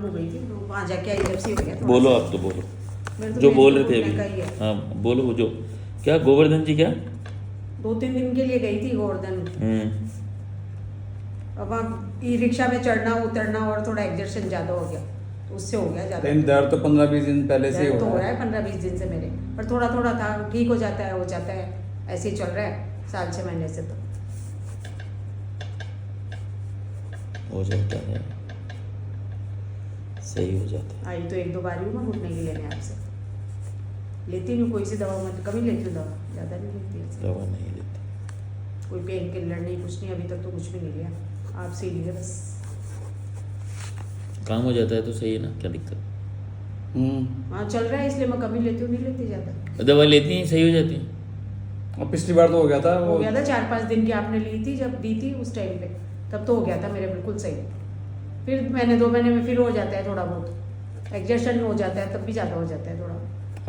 हो गई थी, तो वहाँ जाके आई जब से हो गया थोड़ा बोलो सा। आप तो बोलो मेरे तो जो पेट बोल रहे में थे घुटने का ही अभी। है। हाँ बोलो वो जो क्या गोवर्धन जी क्या 2-3 दिन के लिए गई थी गोवर्धन। अब वहाँ ई रिक्शा में चढ़ना उतरना और थोड़ा एग्जर्शन ज़्यादा हो गया, तो उससे हो गया ज़्यादा। लेकिन दर्द तो 15-20 दिन पहले से ही दर्द तो हो हो रहा रहा है। है 15-20 दिन से मेरे, पर थोड़ा थोड़ा था, ठीक हो जाता है, हो जाता है, ऐसे ही चल रहा है साल 6 महीने से। तो हो जाता है, सही हो जाता है। आई तो 1-2 बार ही हूँ मैं घुटने की लेने आपसे। लेती नहीं कोई सी दवा, मैं कभी लेती हूँ दवा, ज़्यादा नहीं लेती ऐसे। दवा नहीं लेते। कोई पेन किलर नहीं, कुछ नहीं, अभी तक तो कुछ भी नहीं लिया, आपसे ही लिया बस। काम हो जाता है तो सही है ना, क्या दिक्कत। हाँ चल रहा है, इसलिए मैं कभी लेती हूँ, नहीं लेती ज़्यादा। दवा लेती हैं सही हो जाती है। और पिछली बार तो हो गया था हो वो। गया था 4-5 दिन की आपने ली थी, जब दी थी उस टाइम पे, तब तो हो गया था मेरे बिल्कुल सही। फिर महीने 2 महीने में फिर हो जाता है थोड़ा बहुत, एग्जर्शन हो जाता है, तब भी ज़्यादा हो जाता है थोड़ा।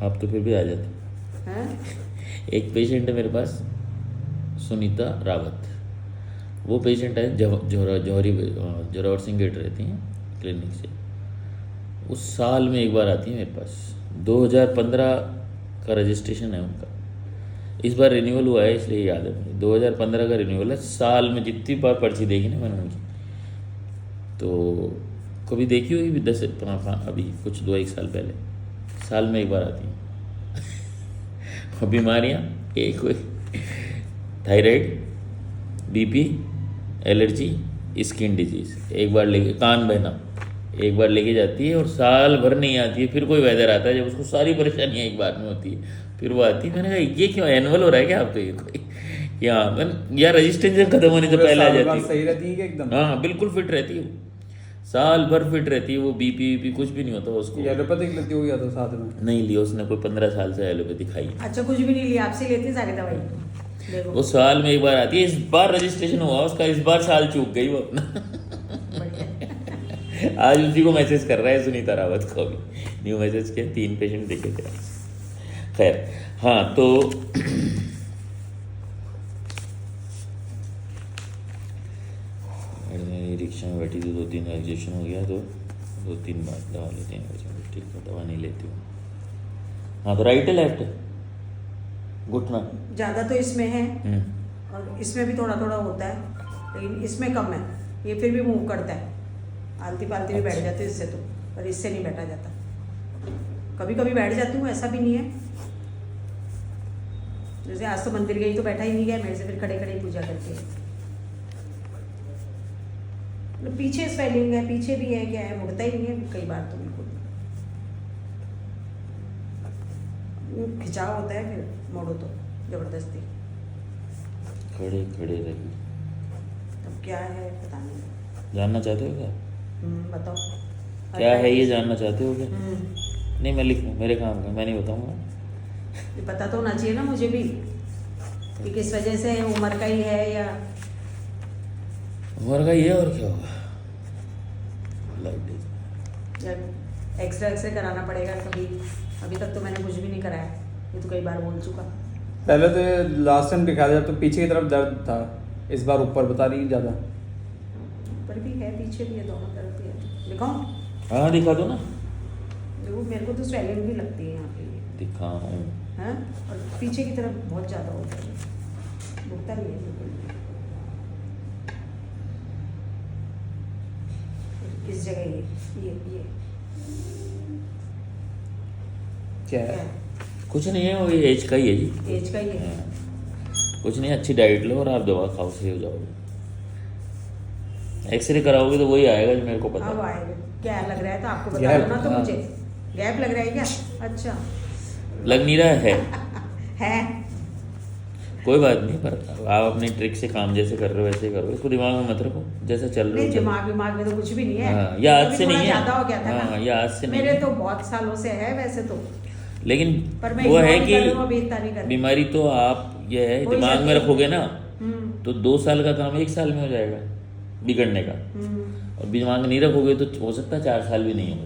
आप तो फिर भी आ जाते हैं हैं। एक पेशेंट है मेरे पास, सुनीता रावत, वो पेशेंट है जोरावर सिंह गेट रहती हैं क्लिनिक से। उस साल में एक बार आती है मेरे पास। 2015 का रजिस्ट्रेशन है उनका, इस बार रिन्यूअल हुआ है इसलिए याद है मुझे। 2015 का रिन्यूअल है। साल में जितनी बार पर्ची देखी ना मैंने उनकी, तो कभी देखी होगी भी 10 अभी कुछ 2-1 साल पहले, साल में एक बार आती हैं। और बीमारियाँ एक हुई thyroid, BP, allergy, skin disease, एक बार लेके कान बहना एक बार लेके जाती है, और साल भर नहीं आती है। फिर कोई वेदर आता है जब उसको सारी परेशानियाँ एक बार में होती है, फिर वो आती है। मैंने कहा ये क्यों एनुअल हो रहा है क्या आप तो ये कोई या रजिस्ट्रेशन खत्म होने से पहले आ साल भर जाती सही रहती है कि एकदम। है। हाँ बिल्कुल फिट रहती है वो, साल भर फिट रहती है वो। बीपी वीपी कुछ भी नहीं होता उसको। एलोपैथिक लेती हो गया तो साथ में। नहीं लिया उसने, कोई 15 साल से एलोपैथी खाई। अच्छा कुछ भी नहीं लिया, आपसे लेती सारी दवाई। देखो वो साल में एक बार आती है। इस बार रजिस्ट्रेशन हुआ उसका, इस बार साल चूक गई वो अपना। बढ़िया। आज उसी को मैसेज कर रहा है सुनीता रावत को, अभी न्यू मैसेज के 3 पेशेंट देखे थे। खैर हाँ तो मेरी रिक्शा में बैठी थी, 2-3 एग्जीबिशन हो गया तो 2-3 बार दवा लेती हैं। ठीक है दवा नहीं लेती हूँ। हाँ तो राइट है लेफ्ट है घुटना। ज़्यादा तो इसमें है और इसमें भी थोड़ा थोड़ा होता है, लेकिन इसमें कम है। ये फिर भी मूव करता है, आलती पालती भी बैठ जाती है इससे तो, पर इससे नहीं बैठा जाता। कभी कभी बैठ जाती हूँ, ऐसा भी नहीं है। जैसे आज तो मंदिर गई तो बैठा ही नहीं गया मेरे से, फिर खड़े खड़े ही पूजा करके। मतलब पीछे स्वेलिंग है, पीछे भी है, क्या है, मुड़ता ही नहीं है कई बार तो बिल्कुल। खिंचाव होता है, फिर मोड़ो तो जबरदस्ती। खड़े खड़े रही। अब क्या है पता नहीं। जानना चाहते हो क्या बताओ क्या है ये, जानना चाहते हो क्या? हम्म, नहीं मैं लिख लूँ, मेरे काम का, मैं नहीं बताऊँगा। ये पता तो होना चाहिए ना मुझे भी कि किस वजह से, उम्र का ही है या उम्र का ये और क्या होगा। लाइफ जब एक्सरे कराना पड़ेगा कभी। अभी तक तो मैंने कुछ भी नहीं कराया, ये तो कई बार बोल चुका। पहले तो लास्ट टाइम दिखाया था तो पीछे की तरफ दर्द था, इस बार ऊपर बता रही ज़्यादा। ऊपर भी है पीछे भी है, दोनों तरफ भी है। दिखाऊं? हाँ दिखा दो ना। देखो मेरे को तो स्वेलिंग भी लगती है यहाँ पे ये, दिखाऊँ हैं, और पीछे की तरफ बहुत ज़्यादा होता है, दुखता नहीं है बिल्कुल। इस जगह ये क्या है? कुछ नहीं है, वो ये एज का ही है जी। एज का ही है। हाँ, कुछ नहीं, अच्छी डाइट लो और आप दवा खाओ, सही हो जाओगे। एक्सरे कराओगे तो वही आएगा जो मेरे को पता अब है। आएगा क्या लग रहा है, तो आपको बता गैप, दो ना तो हाँ। मुझे। गैप लग रहा है क्या? अच्छा लग नहीं रहा है है। कोई बात नहीं, पर आप अपनी ट्रिक से काम जैसे कर रहे हो वैसे ही करो, इसको दिमाग में मत रखो, जैसा चल रहा नहीं है चलो। दिमाग में तो कुछ भी नहीं है। हाँ, ये आज कभी से थोड़ा नहीं है। ज्यादा हो गया था हाँ, ना, ये आज से नहीं मेरे है। तो बहुत सालों से है वैसे तो, लेकिन पर मैं वो है इग्नोर कर रही हूँ, अभी कि इतना नहीं कर रही। बीमारी तो आप ये है हो ही दिमाग में जाती है। रखोगे ना, हम्म, तो 2 साल का काम 1 साल में हो जाएगा बिगड़ने का। और दिमाग में नहीं रखोगे तो हो सकता है 4 साल भी नहीं हो।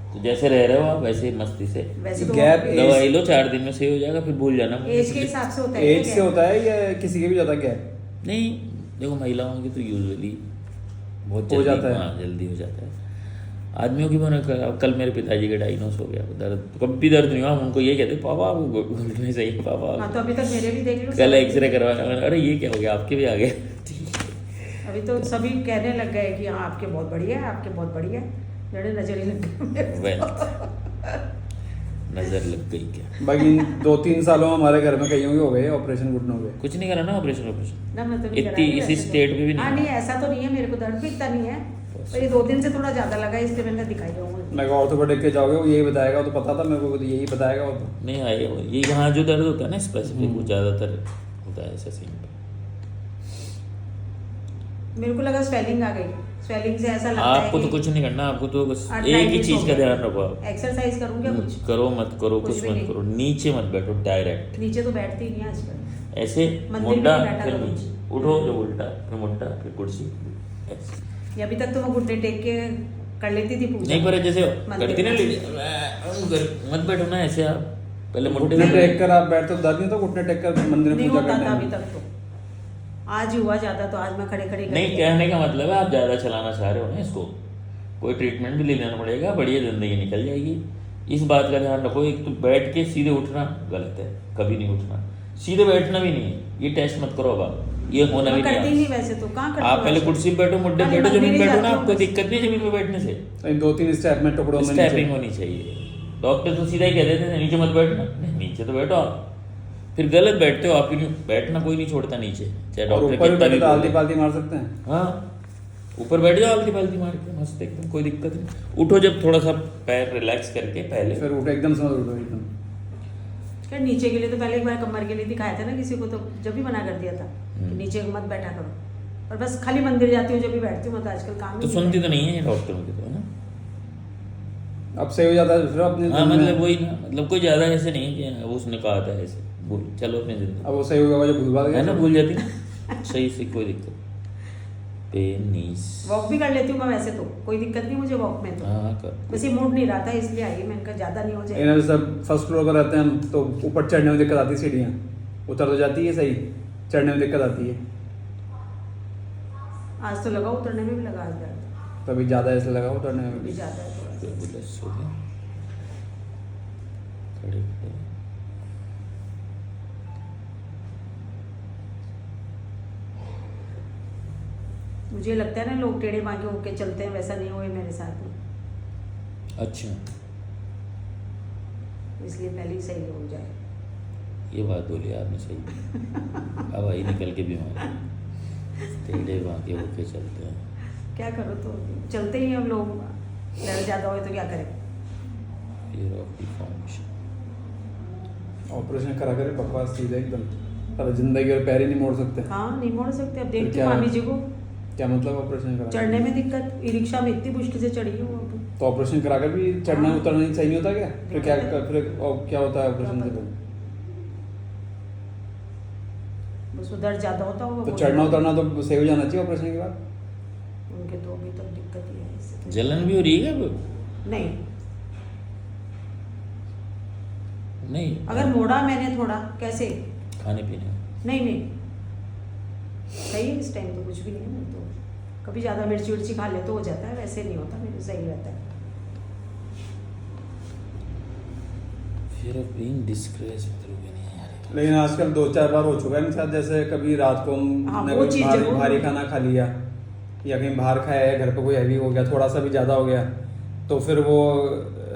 तो जैसे रह रहे हो आप वैसे ही मस्ती से वैसे तो गैप दवाई लो, 4 दिन में सही हो जाएगा, फिर भूल जाना। एज के हिसाब से होता है एज क्या से गैप? होता है या किसी के भी ज़्यादा क्या है? नहीं देखो महिलाओं की तो यूजुअली बहुत हो जल्दी जाता है। हाँ जल्दी हो जाता है। आदमियों की मैंने कल मेरे पिताजी का डायग्नोस हो गया, दर्द कभी दर्द नहीं हुआ, हम उनको ये कहते पापा वो घुटने सही है पापा। हाँ तो अभी तक मेरे भी देख लो, कल एक्सरे करवाया मैंने, अरे ये क्या हो गया आपके भी आ गया। अभी तो सभी कहने लग गए कि हाँ आपके बहुत बढ़िया है, आपके बहुत बढ़िया है, जड़े नजर ही लग गई मेरे को। नजर लग गई क्या? बाकी 2-3 सालों में हमारे घर में कईयों के हो गए ऑपरेशन घुटनों के। कुछ नहीं करा ना ऑपरेशन ना मैं तो नहीं इतनी कराई इसी वैसे तो। स्टेट में भी हाँ नहीं। नहीं ऐसा तो नहीं है, मेरे को दर्द भी इतना नहीं है, पर ये 2 दिन से थोड़ा ज्यादा लगा, इसलिए मैंने दिखाई जाऊंगा। मैं ऑर्थोपेडिक के जाओगे वो यही बताएगा, वो तो पता था मेरे को, यही बताएगा वो तो। नहीं आए ये यहाँ जो दर्द होता है ना स्पेसिफिक वो ज़्यादातर होता है ऐसा सीन पे। मेरे को लगा स्वेलिंग आ गई, स्वेलिंग से ऐसा लगता है आपको तो कि कुछ नहीं करना, आपको तो बस एक ही arthritis चीज़ हो का गया। ध्यान रखो आप। एक्सरसाइज करूँ क्या कुछ? करो मत करो, कुछ कुछ भी मत नहीं। करो, नीचे मत बैठो डायरेक्ट, नीचे तो बैठती ही नहीं है आजकल। ऐसे मंदिर में मुंडा नहीं बैठा फिर करो। नीचे, उठो जो उल्टा फिर मुंडा फिर कुर्सी ऐसे। ये अभी तक तो मैं घुटने टेक के कर लेती थी पूजा। नहीं पर जैसे मंदिर करती ना में। लेडी मत बैठो ना ऐसे आप, पहले मुंडे घुटने से टेक कर आप बैठते हो, दर्द नहीं तो घुटने टेक कर मंदिर में नहीं पूजा होता करते था अभी हैं। तक तो, आज ही हुआ ज्यादा, तो आज मैं खड़े खड़े नहीं, कहने का मतलब है आप ज़्यादा चलाना चाह रहे हो ना इसको, कोई ट्रीटमेंट भी ले लेना पड़ेगा, बढ़िया ज़िंदगी निकल जाएगी। इस बात का ध्यान रखो, एक तो बैठ के सीधे उठना गलत है, कभी नहीं उठना, सीधे बैठना भी नहीं है, ये टेस्ट मत करो अब आप, ये होना भी करती नहीं नहीं है। वैसे तो, कहाँ करती आप हूँ पहले आजकल। कुर्सी पे बैठो, मुड्डे पे खाली बैठो, जमीन मंदिर पे ही बैठो ना, जाती हूँ आपको बस। दिक्कत नहीं जमीन पे बैठने से, 2-3 स्टेप में टुकड़ों में स्टेपिंग होनी चाहिए। डॉक्टर तो सीधा ही कह देते थे नीचे मत बैठना, नहीं नीचे तो बैठो आप, फिर गलत बैठते हो आप, बैठना कोई नहीं छोड़ता नीचे, चाहे और डॉक्टर ऊपर भी कितना बैठे भी तो आलती बोले। पालती मार सकते हैं। हाँ ऊपर बैठ जाओ, आलती पालती मार के मस्त एकदम, कोई दिक्कत नहीं। उठो जब थोड़ा सा पैर रिलैक्स करके पहले, फिर उठो एकदम से, मत उठो एकदम। क्या नीचे के लिए तो पहले एक बार कमर के लिए दिखाया था ना किसी को, तो जब भी मना कर दिया था कि नीचे मत बैठा करो, और बस खाली मंदिर जाती हूँ जब भी बैठती हूँ, मैं तो आजकल काम तो ही सुनती तो नहीं है डॉक्टरों की तो, है ना। अब सही हो जाता है फिर अपने हाँ दिन में। मतलब वही ना, मतलब कोई ज़्यादा ऐसे नहीं कि हाँ, उसने कहा था ऐसे भूल चलो अपनी जिंदगी, अब वो सही हो गया, जो भूल भाग है ना, गया भूल जाती ना सही से, कोई दिक्कत। पेनिस वॉक भी कर लेती हूँ मैं वैसे तो, कोई दिक्कत नहीं मुझे वॉक में तो, हाँ कर, बस ये मूड नहीं रहा था इसलिए आई, मैंने कहा ज्यादा नहीं हो जाए। लेकिन जैसे फर्स्ट फ्लोर पर रहते हैं हम, तो ऊपर चढ़ने में दिक्कत आती है, सीढ़ियाँ उतर तो जाती है सही, चढ़ने में दिक्कत आती है। आज तो लगा, उतरने में भी लगा आज दर्द, तो अभी ज़्यादा ऐसा लगा उतरने में अभी भी। ज्यादा है थोड़ा सा। तुर्बुलेंस हो गया, खड़े खड़े मुझे लगता है ना लोग टेढ़े बांके होके चलते हैं, वैसा नहीं हुए मेरे साथ में, अच्छा इसलिए पहले ही सही हो जाए। ये बात बोली आपने सही, अब आई निकल के बीमार, टेढ़े बांके होके चलते हैं। क्या करो, तो चलते ही हम लोग, दर्द ज्यादा हो तो क्या करें। फियर ऑफ डिफॉर्मेशन, ऑपरेशन करा करे बकवास चीज़ है एकदम, सारा जिंदगी और पैर ही नहीं मोड़ सकते। हाँ नहीं मोड़ सकते, अब देखती क्या हूँ है? मामी जी को क्या मतलब ऑपरेशन करा? चढ़ने में दिक्कत, ई रिक्शा में इतनी मुश्किल से चढ़ी हूँ अब। तो ऑपरेशन करा कर भी चढ़ना हाँ। उतरना नहीं सही नहीं होता क्या? फिर क्या दिक्कत है। फिर और क्या होता है ऑपरेशन से फिर? बस वो दर्द ज्यादा होता होगा, तो वो चढ़ना उतरना तो सही हो जाना चाहिए ऑपरेशन के बाद। उनके तो अभी तक दिक्कत ही है इससे। जलन भी हो रही है अब? नहीं, नहीं अगर मोड़ा मैंने थोड़ा, कैसे, खाने पीने नहीं नहीं सही है, इस टाइम तो कुछ भी नहीं है, मैं तो कभी ज़्यादा मिर्ची उर्ची खा ले तो हो जाता है, वैसे नहीं होता, मेरे सही रहता है। फिर ऑफ बीइंग डिस्ग्रेस भी नहीं है यार। लेकिन आजकल 2-4 बार हो चुका है मेरे साथ, जैसे कभी रात को हाँ, हमने वो कोई चीज़ भारी जरूर। भारी खाना खा लिया या कहीं बाहर खाया है, घर पे कोई हैवी हो गया, थोड़ा सा भी ज़्यादा हो गया, तो फिर वो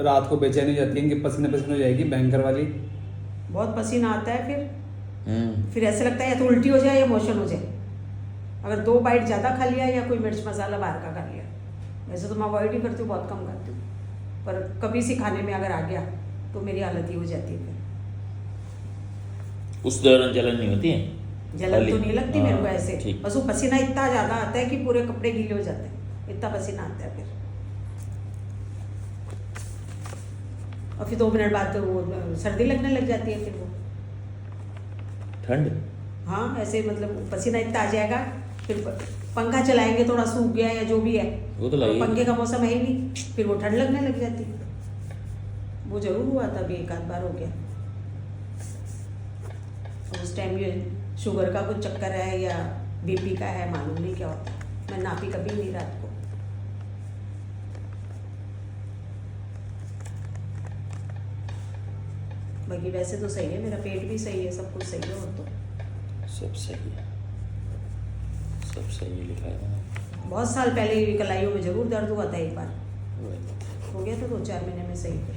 रात को बेचैनी हो जाती है कि पसीने पसीने हो जाएगी भयंकर वाली। बहुत पसीना आता है, फिर ऐसे लगता है या तो उल्टी हो जाए या मोशन हो जाए, अगर 2 बाइट ज़्यादा खा लिया या कोई मिर्च मसाला बाहर का खा लिया। वैसे तो मैं अवॉइड ही करती हूँ, बहुत कम करती हूँ, पर कभी सी खाने में अगर आ गया तो मेरी हालत ही हो जाती है फिर। उस दौरान जलन नहीं होती है? जलन तो नहीं लगती मेरे को हाँ, ऐसे, ठीक। बस वो पसीना इतना ज़्यादा आता है कि पूरे कपड़े गीले हो जाते हैं, इतना पसीना आता है फिर। और फिर 2 मिनट बाद तो वो सर्दी लगने लग जाती है फिर वो। ठंड? हाँ ऐसे मतलब पसीना इतना आ जाएगा, फिर पंखा चलाएंगे, थोड़ा सूख गया या जो भी है, वो तो लगेगी। पंखे का मौसम है ही नहीं, फिर वो ठंड लगने लग जाती है। वो जरूर हुआ था, अभी 1 आध बार हो गया। उस टाइम ये शुगर का कुछ चक्कर है या बीपी का है, मालूम नहीं क्या होता, मैं नापी कभी नहीं रात को। बाकी वैसे तो सही है, मेरा पेट भी सही है, सब कुछ सही है। और तो सब सही है, सब सही है, लिखा है ना। बहुत साल पहले कलाइयों में जरूर दर्द हुआ था एक बार, वही। हो गया था 2-4 महीने में सही। फिर